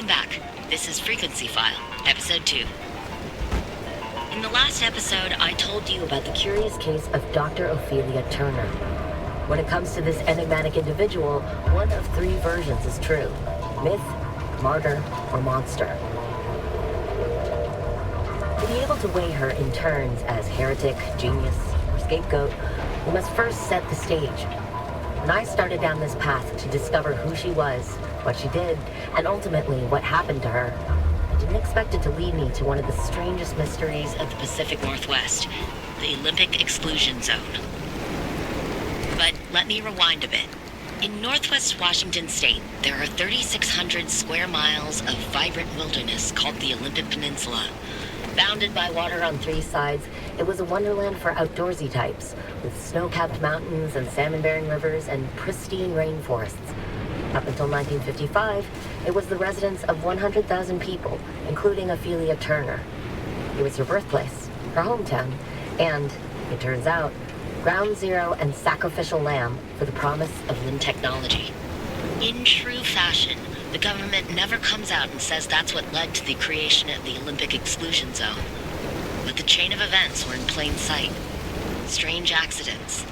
Welcome back. This is Frequency File, Episode 2. In the last episode, I told you about the curious case of Dr. Ophelia Turner. When it comes to this enigmatic individual, one of three versions is true: myth, martyr, or monster. To be able to weigh her in turns as heretic, genius, or scapegoat, we must first set the stage. When I started down this path to discover who she was, what she did, and ultimately what happened to her, I didn't expect it to lead me to one of the strangest mysteries of the Pacific Northwest, the Olympic Exclusion Zone. But let me rewind a bit. In northwest Washington state, there are 3,600 square miles of vibrant wilderness called the Olympic Peninsula. Bounded by water on three sides, it was a wonderland for outdoorsy types, with snow-capped mountains and salmon-bearing rivers and pristine rainforests. Up until 1955, it was the residence of 100,000 people, including Ophelia Turner. It was her birthplace, her hometown, and, it turns out, ground zero and sacrificial lamb for the promise of wind technology. In true fashion, the government never comes out and says that's what led to the creation of the Olympic Exclusion Zone. But the chain of events were in plain sight. Strange accidents,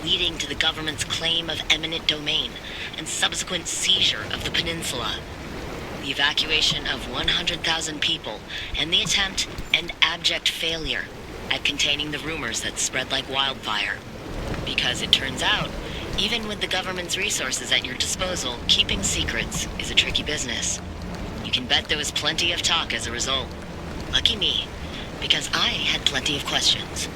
leading to the government's claim of eminent domain and subsequent seizure of the peninsula. The evacuation of 100,000 people and the attempt and abject failure at containing the rumors that spread like wildfire. Because it turns out, even with the government's resources at your disposal, keeping secrets is a tricky business. You can bet there was plenty of talk as a result. Lucky me, because I had plenty of questions.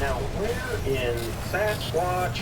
Now, where in Sasquatch?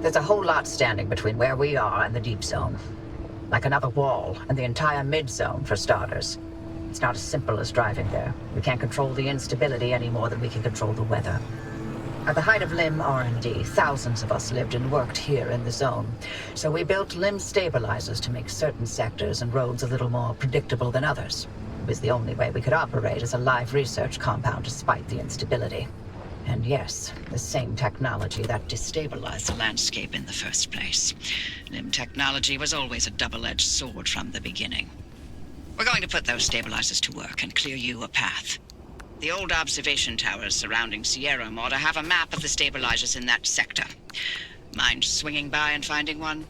There's a whole lot standing between where we are and the deep zone. Like another wall, and the entire mid-zone, for starters. It's not as simple as driving there. We can't control the instability any more than we can control the weather. At the height of LIM R&D, thousands of us lived and worked here in the zone. So we built LIM stabilizers to make certain sectors and roads a little more predictable than others. It was the only way we could operate as a live research compound despite the instability. And yes, the same technology that destabilized the landscape in the first place. LIM technology was always a double-edged sword from the beginning. We're going to put those stabilizers to work and clear you a path. The old observation towers surrounding Siera ought to have a map of the stabilizers in that sector. Mind swinging by and finding one?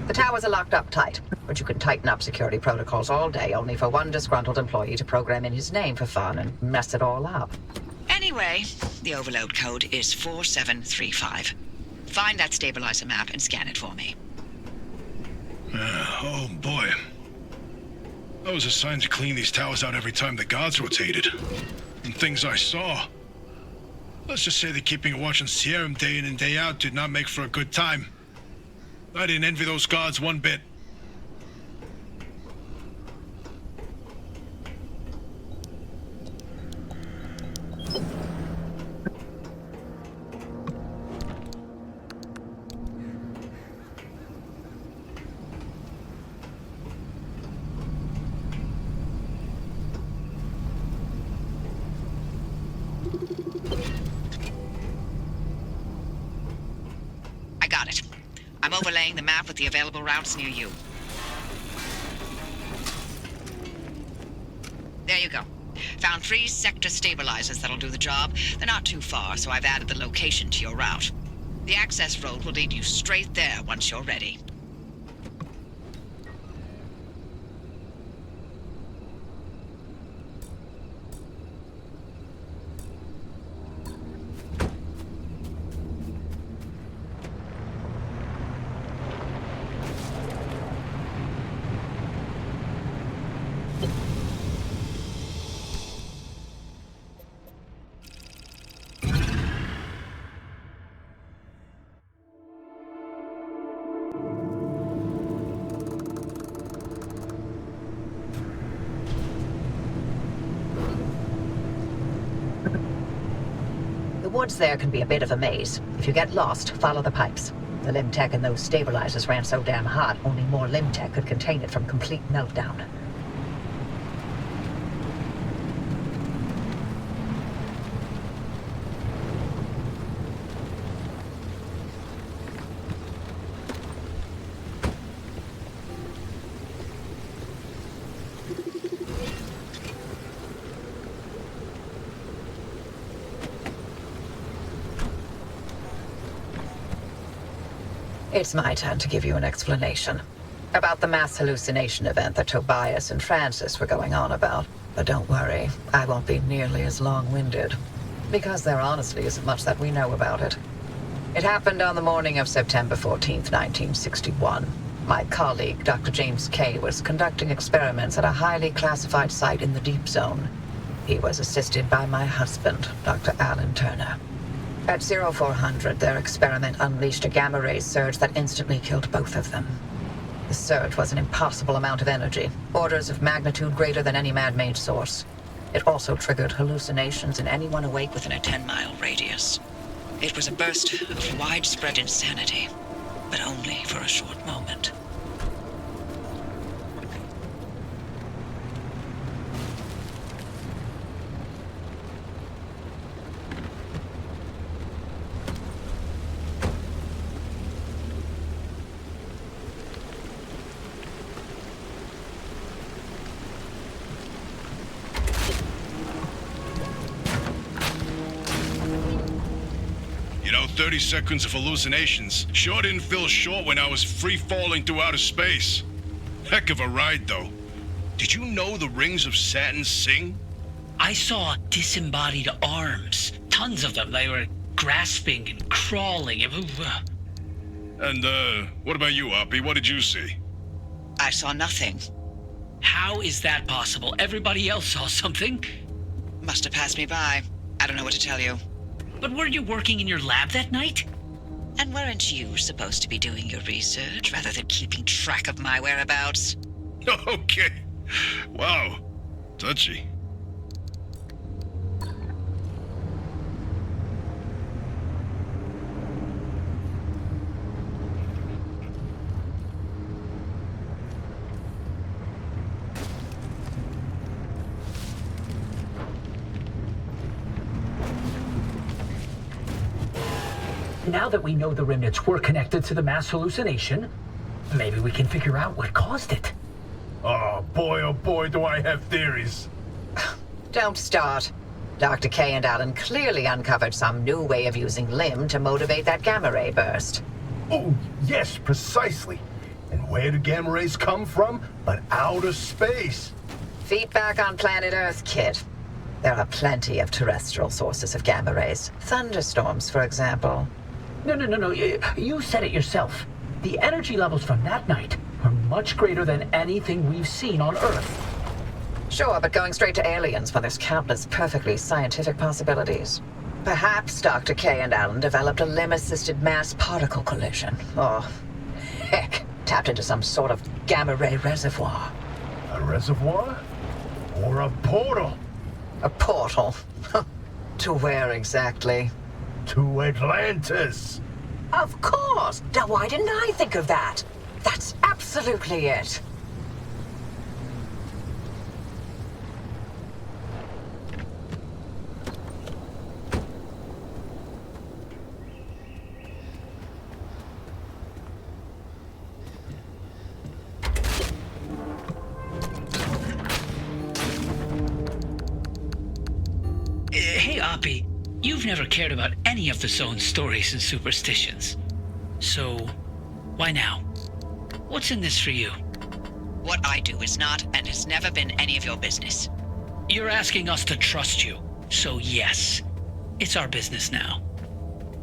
The towers are locked up tight, but you can tighten up security protocols all day, only for one disgruntled employee to program in his name for fun and mess it all up. Anyway, the overload code is 4735. Find that stabilizer map and scan it for me. Oh boy. I was assigned to clean these towers out every time the guards rotated. And things I saw. Let's just say that keeping a watch on Sierra day in and day out did not make for a good time. I didn't envy those guards one bit. I got it. I'm overlaying the map with the available routes near you. There you go. Found 3 sector stabilizers that'll do the job. They're not too far, so I've added the location to your route. The access road will lead you straight there once you're ready. The woods there can be a bit of a maze. If you get lost, follow the pipes. The limb tech in those stabilizers ran so damn hot, only more limb tech could contain it from complete meltdown. It's my turn to give you an explanation about the mass hallucination event that Tobias and Francis were going on about. But don't worry, I won't be nearly as long-winded, because there honestly isn't much that we know about it. It happened on the morning of September 14th, 1961. My colleague, Dr. James Kay, was conducting experiments at a highly classified site in the Deep Zone. He was assisted by my husband, Dr. Alan Turner. At 0400, their experiment unleashed a gamma-ray surge that instantly killed both of them. The surge was an impossible amount of energy, orders of magnitude greater than any man-made source. It also triggered hallucinations in anyone awake within a 10-mile radius. It was a burst of widespread insanity, but only for a short moment. You know, 30 seconds of hallucinations sure didn't feel short when I was free-falling through outer space. Heck of a ride, though. Did you know the rings of Saturn sing? I saw disembodied arms. Tons of them. They were grasping and crawling. And, what about you, Oppie? What did you see? I saw nothing. How is that possible? Everybody else saw something. Must have passed me by. I don't know what to tell you. But were you working in your lab that night? And weren't you supposed to be doing your research rather than keeping track of my whereabouts? Okay. Wow. Touchy. Now that we know the remnants were connected to the mass hallucination, maybe we can figure out what caused it. Oh boy, do I have theories. Don't start. Dr. K and Alan clearly uncovered some new way of using limb to motivate that gamma ray burst. Oh, yes, precisely. And where do gamma rays come from? But outer space. Feet back on planet Earth, kid. There are plenty of terrestrial sources of gamma rays. Thunderstorms, for example. No. You said it yourself. The energy levels from that night are much greater than anything we've seen on Earth. Sure, but going straight to aliens when there's countless perfectly scientific possibilities. Perhaps Dr. K and Alan developed a limb-assisted mass particle collision. Or, heck, tapped into some sort of gamma ray reservoir. A reservoir? Or a portal? A portal? To where exactly? To Atlantis. Of course! Now why didn't I think of that? That's absolutely it. Hey, Oppie, you've never cared about any of the zone's stories and superstitions. So, why now? What's in this for you? What I do is not and has never been any of your business. You're asking us to trust you, so yes, it's our business now.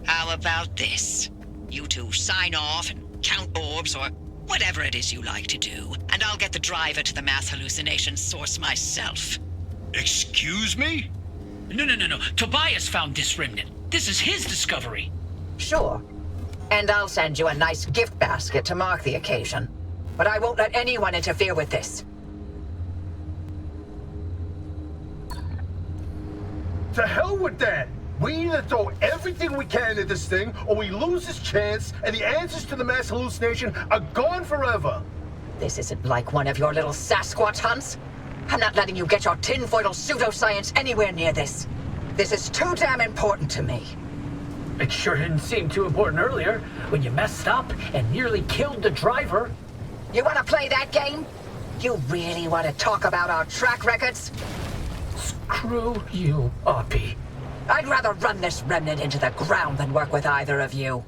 How about this? You two sign off and count orbs or whatever it is you like to do, and I'll get the driver to the mass hallucination source myself. Excuse me? No. Tobias found this remnant. This is his discovery. Sure. And I'll send you a nice gift basket to mark the occasion. But I won't let anyone interfere with this. To hell with that! We either throw everything we can at this thing, or we lose this chance, and the answers to the mass hallucination are gone forever! This isn't like one of your little Sasquatch hunts. I'm not letting you get your tinfoil pseudoscience anywhere near this. This is too damn important to me. It sure didn't seem too important earlier, when you messed up and nearly killed the driver. You want to play that game? You really want to talk about our track records? Screw you, Oppie. I'd rather run this remnant into the ground than work with either of you.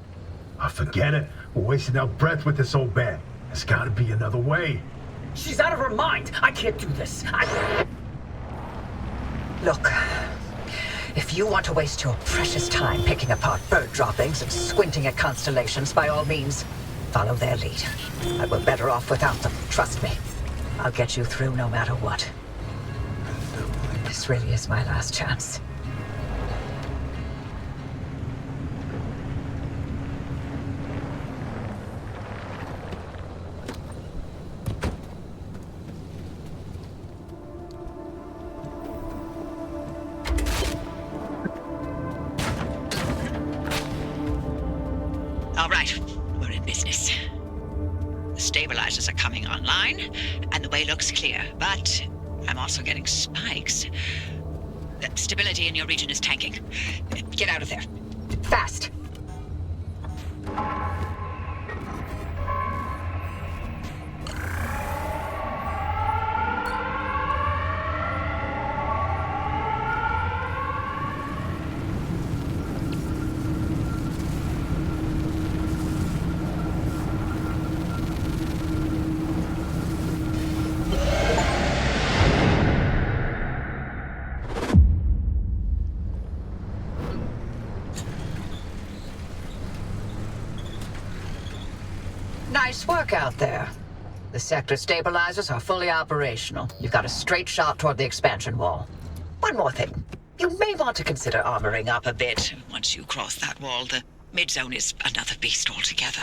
I forget it. We're wasting our breath with this old bat. There's gotta be another way. She's out of her mind. I can't do this. Look, if you want to waste your precious time picking apart bird droppings and squinting at constellations, by all means, follow their lead. I we're better off without them, trust me. I'll get you through no matter what. This really is my last chance. All right, we're in business. The stabilizers are coming online, and the way looks clear, but I'm also getting spikes. The stability in your region is tanking. Get out of there. Fast! Nice work out there. The sector stabilizers are fully operational. You've got a straight shot toward the expansion wall. One more thing. You may want to consider armoring up a bit. Once you cross that wall, the mid-zone is another beast altogether.